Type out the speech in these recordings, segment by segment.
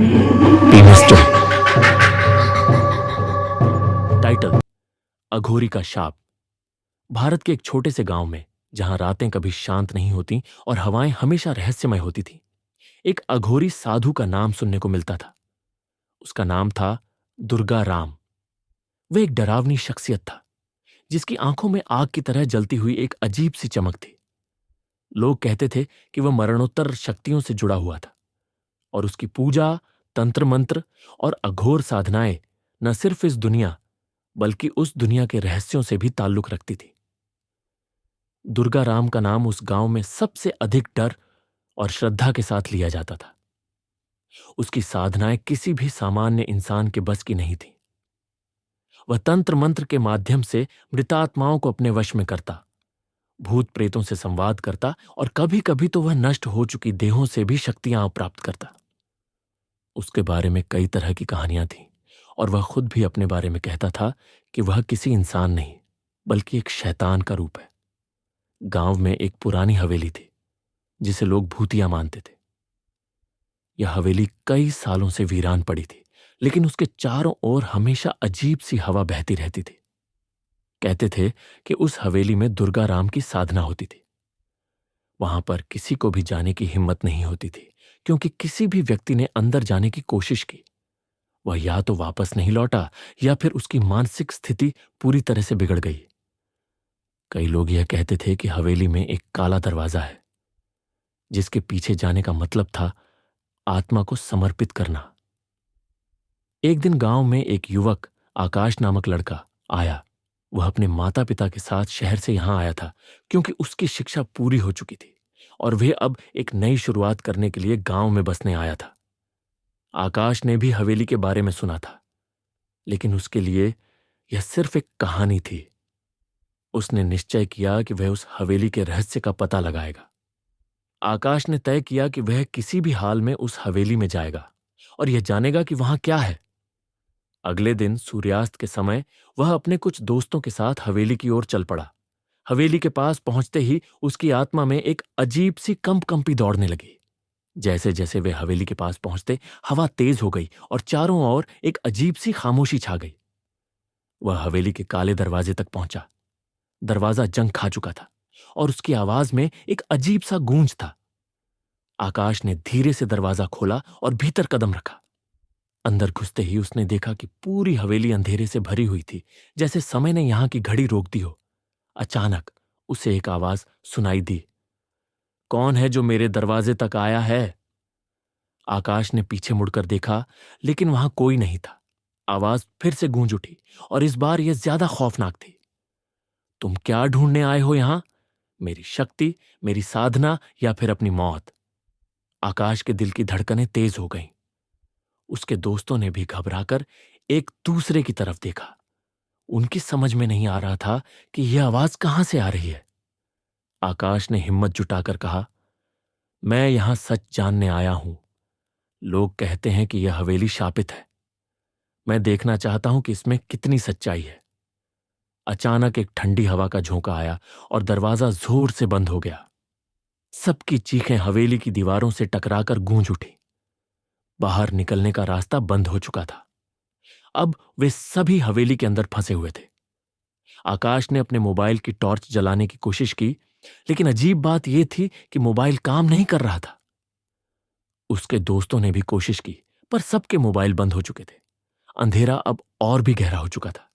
पीमिस्टर। Title: अघोरी का शाप। भारत के एक छोटे से गांव में, जहां रातें कभी शांत नहीं होती और हवाएं हमेशा रहस्यमय होती थी, एक अघोरी साधु का नाम सुनने को मिलता था। उसका नाम था दुर्गा राम। वह एक डरावनी शख्सियत था, जिसकी आंखों में आग की तरह जलती हुई एक अजीब सी चमक थी। लोग कहते थे कि वह मरणोत्तर शक्तियों से जुड़ा हुआ था, और उसकी पूजा, तंत्र मंत्र और अघोर साधनाएं न सिर्फ इस दुनिया बल्कि उस दुनिया के रहस्यों से भी ताल्लुक रखती थी। दुर्गा राम का नाम उस गांव में सबसे अधिक डर और श्रद्धा के साथ लिया जाता था। उसकी साधनाएं किसी भी सामान्य इंसान के बस की नहीं थी। वह तंत्र मंत्र के माध्यम से मृतात्माओं को अपने वश में करता, भूत प्रेतों से संवाद करता और कभी कभी तो वह नष्ट हो चुकी देहों से भी शक्तियां प्राप्त करता। उसके बारे में कई तरह की कहानियां थीं, और वह खुद भी अपने बारे में कहता था कि वह किसी इंसान नहीं बल्कि एक शैतान का रूप है। गांव में एक पुरानी हवेली थी, जिसे लोग भूतिया मानते थे। यह हवेली कई सालों से वीरान पड़ी थी, लेकिन उसके चारों ओर हमेशा अजीब सी हवा बहती रहती थी। कहते थे कि उस हवेली में दुर्गा राम की साधना होती थी। वहां पर किसी को भी जाने की हिम्मत नहीं होती थी, क्योंकि किसी भी व्यक्ति ने अंदर जाने की कोशिश की, वह या तो वापस नहीं लौटा या फिर उसकी मानसिक स्थिति पूरी तरह से बिगड़ गई। कई लोग यह कहते थे कि हवेली में एक काला दरवाजा है, जिसके पीछे जाने का मतलब था आत्मा को समर्पित करना। एक दिन गांव में एक युवक, आकाश नामक लड़का, आया। वह अपने माता पिता के साथ शहर से यहां आया था, क्योंकि उसकी शिक्षा पूरी हो चुकी थी और वह अब एक नई शुरुआत करने के लिए गांव में बसने आया था। आकाश ने भी हवेली के बारे में सुना था, लेकिन उसके लिए यह सिर्फ एक कहानी थी। उसने निश्चय किया कि वह उस हवेली के रहस्य का पता लगाएगा। आकाश ने तय किया कि वह किसी भी हाल में उस हवेली में जाएगा और यह जानेगा कि वहां क्या है। अगले दिन सूर्यास्त के समय वह अपने कुछ दोस्तों के साथ हवेली की ओर चल पड़ा। हवेली के पास पहुंचते ही उसकी आत्मा में एक अजीब सी कंपकंपी दौड़ने लगी। जैसे जैसे वे हवेली के पास पहुंचते, हवा तेज हो गई और चारों ओर एक अजीब सी खामोशी छा गई। वह हवेली के काले दरवाजे तक पहुंचा। दरवाजा जंग खा चुका था और उसकी आवाज में एक अजीब सा गूंज था। आकाश ने धीरे से दरवाजा खोला और भीतर कदम रखा। अंदर घुसते ही उसने देखा कि पूरी हवेली अंधेरे से भरी हुई थी, जैसे समय ने यहां की घड़ी रोक दी हो। अचानक उसे एक आवाज सुनाई दी, कौन है जो मेरे दरवाजे तक आया है? आकाश ने पीछे मुड़कर देखा, लेकिन वहां कोई नहीं था। आवाज फिर से गूंज उठी और इस बार यह ज्यादा खौफनाक थी। तुम क्या ढूंढने आए हो यहां? मेरी शक्ति, मेरी साधना या फिर अपनी मौत? आकाश के दिल की धड़कनें तेज हो गईं। उसके दोस्तों ने भी घबराकर एक दूसरे की तरफ देखा। उनकी समझ में नहीं आ रहा था कि यह आवाज कहां से आ रही है। आकाश ने हिम्मत जुटाकर कहा, मैं यहां सच जानने आया हूं। लोग कहते हैं कि यह हवेली शापित है। मैं देखना चाहता हूं कि इसमें कितनी सच्चाई है। अचानक एक ठंडी हवा का झोंका आया और दरवाजा जोर से बंद हो गया। सबकी चीखें हवेली की दीवारों से टकराकर गूंज उठी। बाहर निकलने का रास्ता बंद हो चुका था। अब वे सभी हवेली के अंदर फंसे हुए थे। आकाश ने अपने मोबाइल की टॉर्च जलाने की कोशिश की, लेकिन अजीब बात यह थी कि मोबाइल काम नहीं कर रहा था। उसके दोस्तों ने भी कोशिश की, पर सबके मोबाइल बंद हो चुके थे। अंधेरा अब और भी गहरा हो चुका था।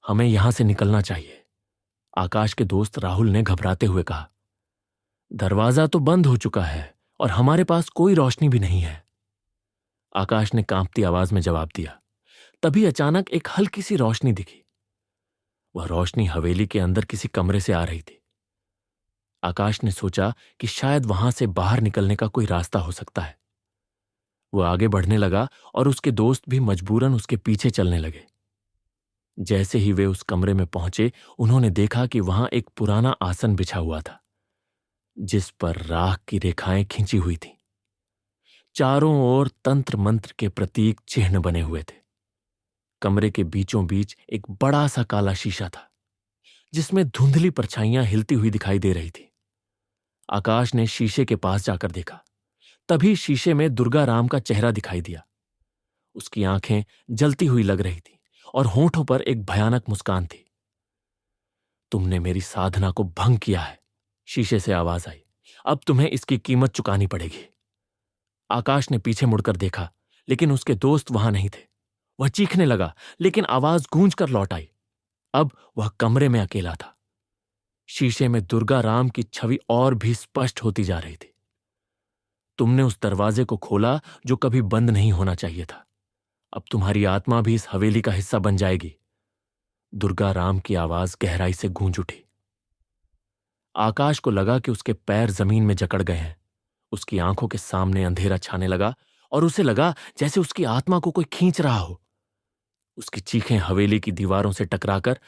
हमें यहां से निकलना चाहिए, आकाश के दोस्त राहुल ने घबराते हुए कहा। दरवाजा तो बंद हो चुका है और हमारे पास कोई रोशनी भी नहीं है, आकाश ने कांपती आवाज में जवाब दिया। तभी अचानक एक हल्की सी रोशनी दिखी। वह रोशनी हवेली के अंदर किसी कमरे से आ रही थी। आकाश ने सोचा कि शायद वहां से बाहर निकलने का कोई रास्ता हो सकता है। वह आगे बढ़ने लगा और उसके दोस्त भी मजबूरन उसके पीछे चलने लगे। जैसे ही वे उस कमरे में पहुंचे, उन्होंने देखा कि वहां एक पुराना आसन बिछा हुआ था, जिस पर राख की रेखाएं खींची हुई थीं। चारों ओर तंत्र मंत्र के प्रतीक चिन्ह बने हुए थे। कमरे के बीचों बीच एक बड़ा सा काला शीशा था, जिसमें धुंधली परछाइयां हिलती हुई दिखाई दे रही थी। आकाश ने शीशे के पास जाकर देखा तभी शीशे में दुर्गा राम का चेहरा दिखाई दिया। उसकी आंखें जलती हुई लग रही थी और होंठों पर एक भयानक मुस्कान थी। तुमने मेरी साधना को भंग किया है, शीशे से आवाज आई। अब तुम्हें इसकी कीमत चुकानी पड़ेगी। आकाश ने पीछे मुड़कर देखा, लेकिन उसके दोस्त वहां नहीं थे। वह चीखने लगा, लेकिन आवाज गूंज कर लौट आई। अब वह कमरे में अकेला था। शीशे में दुर्गा राम की छवि और भी स्पष्ट होती जा रही थी। तुमने उस दरवाजे को खोला जो कभी बंद नहीं होना चाहिए था। अब तुम्हारी आत्मा भी इस हवेली का हिस्सा बन जाएगी। दुर्गा राम की आवाज गहराई से गूंज उठी। आकाश को लगा कि उसके पैर जमीन में जकड़ गए हैं। उसकी आंखों के सामने अंधेरा छाने लगा और उसे लगा जैसे उसकी आत्मा को कोई खींच रहा हो। उसकी चीखें हवेली की दीवारों से टकराकर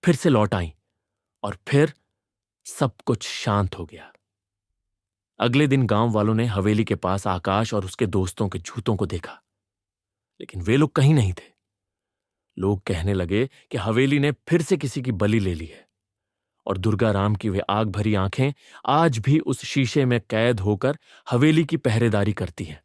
फिर से लौट आईं और फिर सब कुछ शांत हो गया। अगले दिन गांव वालों ने हवेली के पास आकाश और उसके दोस्तों के जूतों को देखा, लेकिन वे लोग कहीं नहीं थे। लोग कहने लगे कि हवेली ने फिर से किसी की बलि ले ली है और दुर्गा राम की वे आग भरी आंखें आज भी उस शीशे में कैद होकर हवेली की पहरेदारी करती हैं।